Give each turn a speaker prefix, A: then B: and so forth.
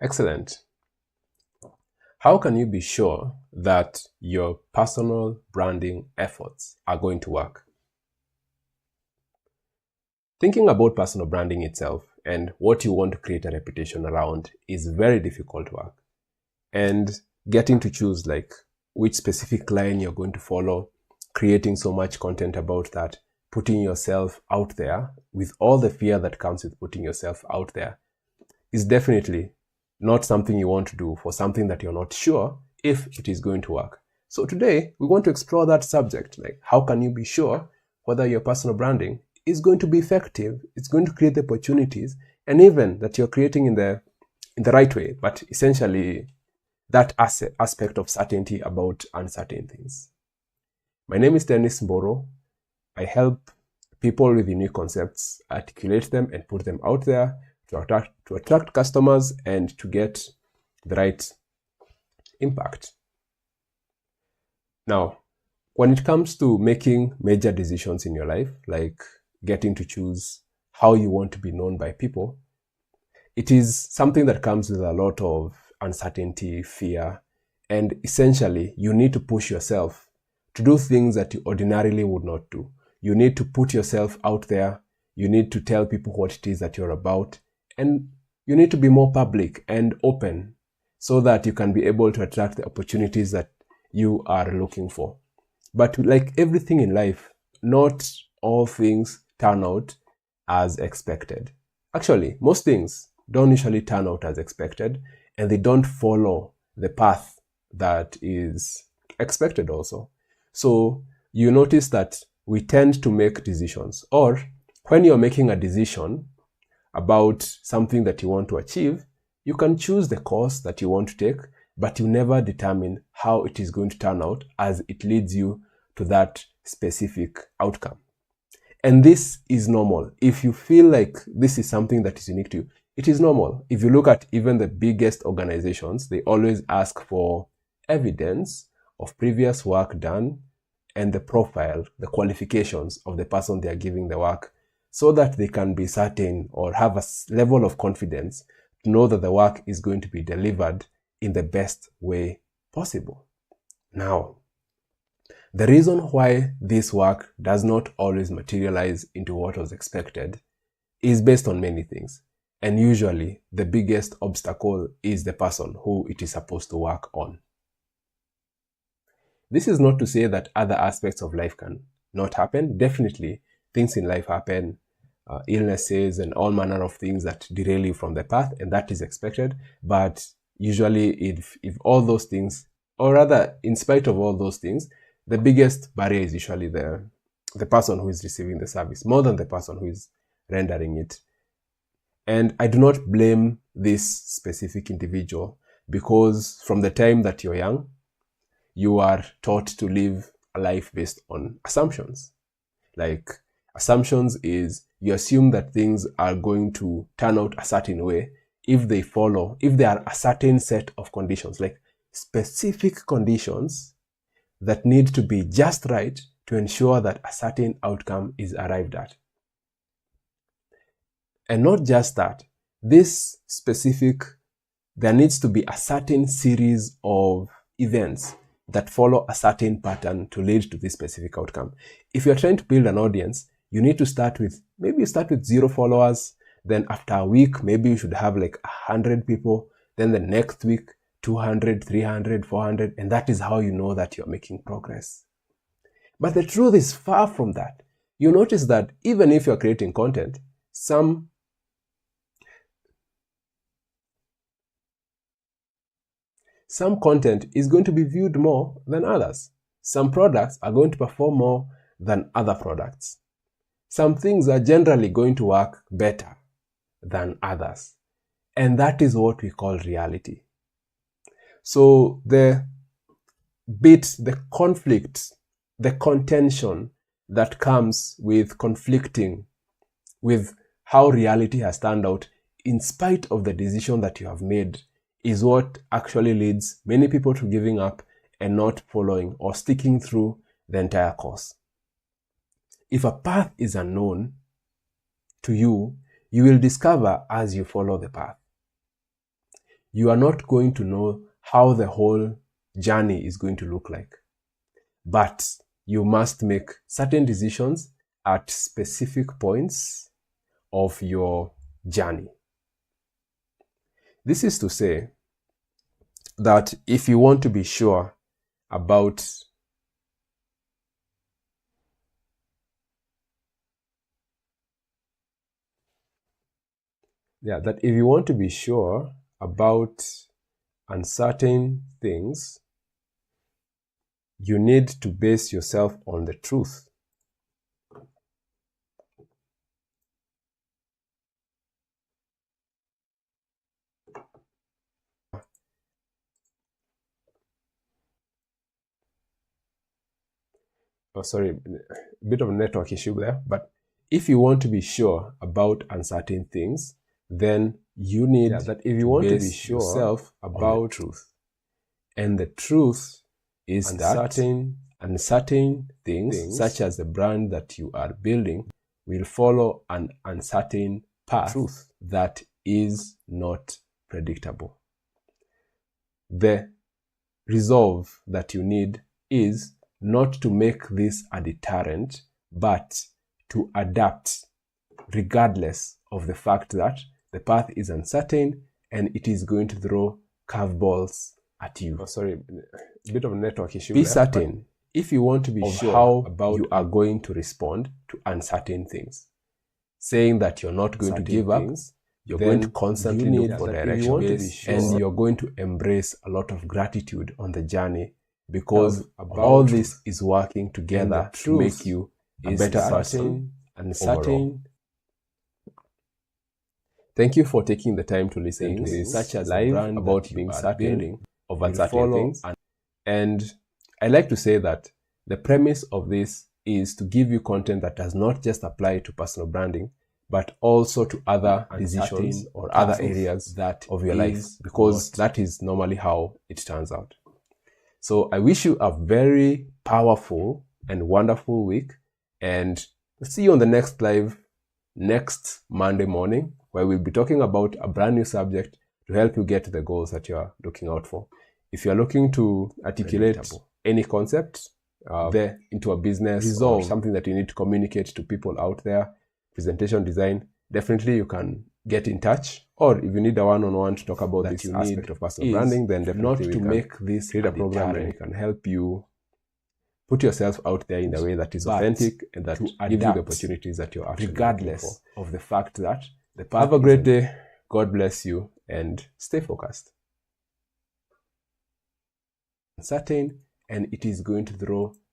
A: Excellent. How can you be sure that your personal branding efforts are going to work? Thinking about personal branding itself and what you want to create a reputation around is very difficult work. And getting to choose which specific line you're going to follow, creating so much content about that, putting yourself out there with all the fear that comes with putting yourself out there is definitely not something you want to do for something that you're not sure if it is going to work. So today we want to explore that subject, like how can you be sure whether your personal branding is going to be effective, it's going to create the opportunities, and even that you're creating in the right way, but essentially that aspect of certainty about uncertain things. My name is Dennis Mboro. I help people with unique concepts, articulate them and put them out there to attract customers and to get the right impact. Now, when it comes to making major decisions in your life, like getting to choose how you want to be known by people, it is something that comes with a lot of uncertainty, fear, and essentially you need to push yourself to do things that you ordinarily would not do. You need to put yourself out there. You need to tell people what it is that you're about, and you need to be more public and open so that you can be able to attract the opportunities that you are looking for. But like everything in life, not all things turn out as expected. Actually, most things don't usually turn out as expected, and they don't follow the path that is expected also. So you notice that we tend to make decisions, or when you're making a decision about something that you want to achieve, you can choose the course that you want to take, but you never determine how it is going to turn out as it leads you to that specific outcome. And this is normal. If you feel like this is something that is unique to you, it is normal. If you look at even the biggest organizations, they always ask for evidence of previous work done and the profile, the qualifications of the person they are giving the work, so that they can be certain or have a level of confidence to know that the work is going to be delivered in the best way possible. Now, the reason why this work does not always materialize into what was expected is based on many things. And usually, the biggest obstacle is the person who it is supposed to work on. This is not to say that other aspects of life can not happen. Definitely, things in life happen, illnesses and all manner of things that derail you from the path, and that is expected. But usually, if all those things, or rather, in spite of all those things, the biggest barrier is usually the person who is receiving the service, more than the person who is rendering it. And I do not blame this specific individual, because from the time that you're young, you are taught to live a life based on assumptions. Like, assumptions is you assume that things are going to turn out a certain way if they are a certain set of conditions, like specific conditions that need to be just right to ensure that a certain outcome is arrived at. And not just that, there needs to be a certain series of events that follow a certain pattern to lead to this specific outcome. If you're trying to build an audience, you need to start with 0 followers. Then after a week, maybe you should have 100 people. Then the next week, 200, 300, 400. And that is how you know that you're making progress. But the truth is far from that. You notice that even if you're creating content, some content is going to be viewed more than others. Some products are going to perform more than other products. Some things are generally going to work better than others. And that is what we call reality. So the conflict, the contention that comes with conflicting with how reality has turned out in spite of the decision that you have made is what actually leads many people to giving up and not following or sticking through the entire course. If a path is unknown to you, you will discover as you follow the path. you are not going to know how the whole journey is going to look like. But you must make certain decisions at specific points of your journey. This is to say that if you want to be sure about that if you want to be sure about uncertain things, you need to base yourself on the truth. Oh, sorry, a bit of a network issue there. But if you want to be sure about uncertain things, then you need that if you want to be sure yourself about the truth. And the truth is uncertain things, such as the brand that you are building, will follow an uncertain path that is not predictable. The resolve that you need is not to make this a deterrent, but to adapt regardless of the fact that the path is uncertain and it is going to throw curveballs at you. Oh, sorry, a bit of a network issue. Be certain if you want to be sure how you are going to respond to uncertain things. Saying that you're not going to give up, you're going to constantly look for direction, and you're going to embrace a lot of gratitude on the journey, because all this is working together to make you a better person and certain. Thank you for taking the time to listen to this, such as live about being certain of uncertain things. And I like to say that the premise of this is to give you content that does not just apply to personal branding, but also to other decisions or other areas of your life, because that is normally how it turns out. So I wish you a very powerful and wonderful week, and see you on the next live next Monday morning, where we'll be talking about a brand new subject to help you get to the goals that you're looking out for. If you're looking to articulate any concept into a business or something that you need to communicate to people out there, presentation design, definitely you can get in touch. Or if you need a one-on-one to talk about this aspect of personal branding, then definitely not to make this create a program that can help you put yourself out there in a way that is authentic and that gives you the opportunities that you're actually regardless of the fact that the path. Have a great day. God bless you and stay focused. Certain, and it is going to throw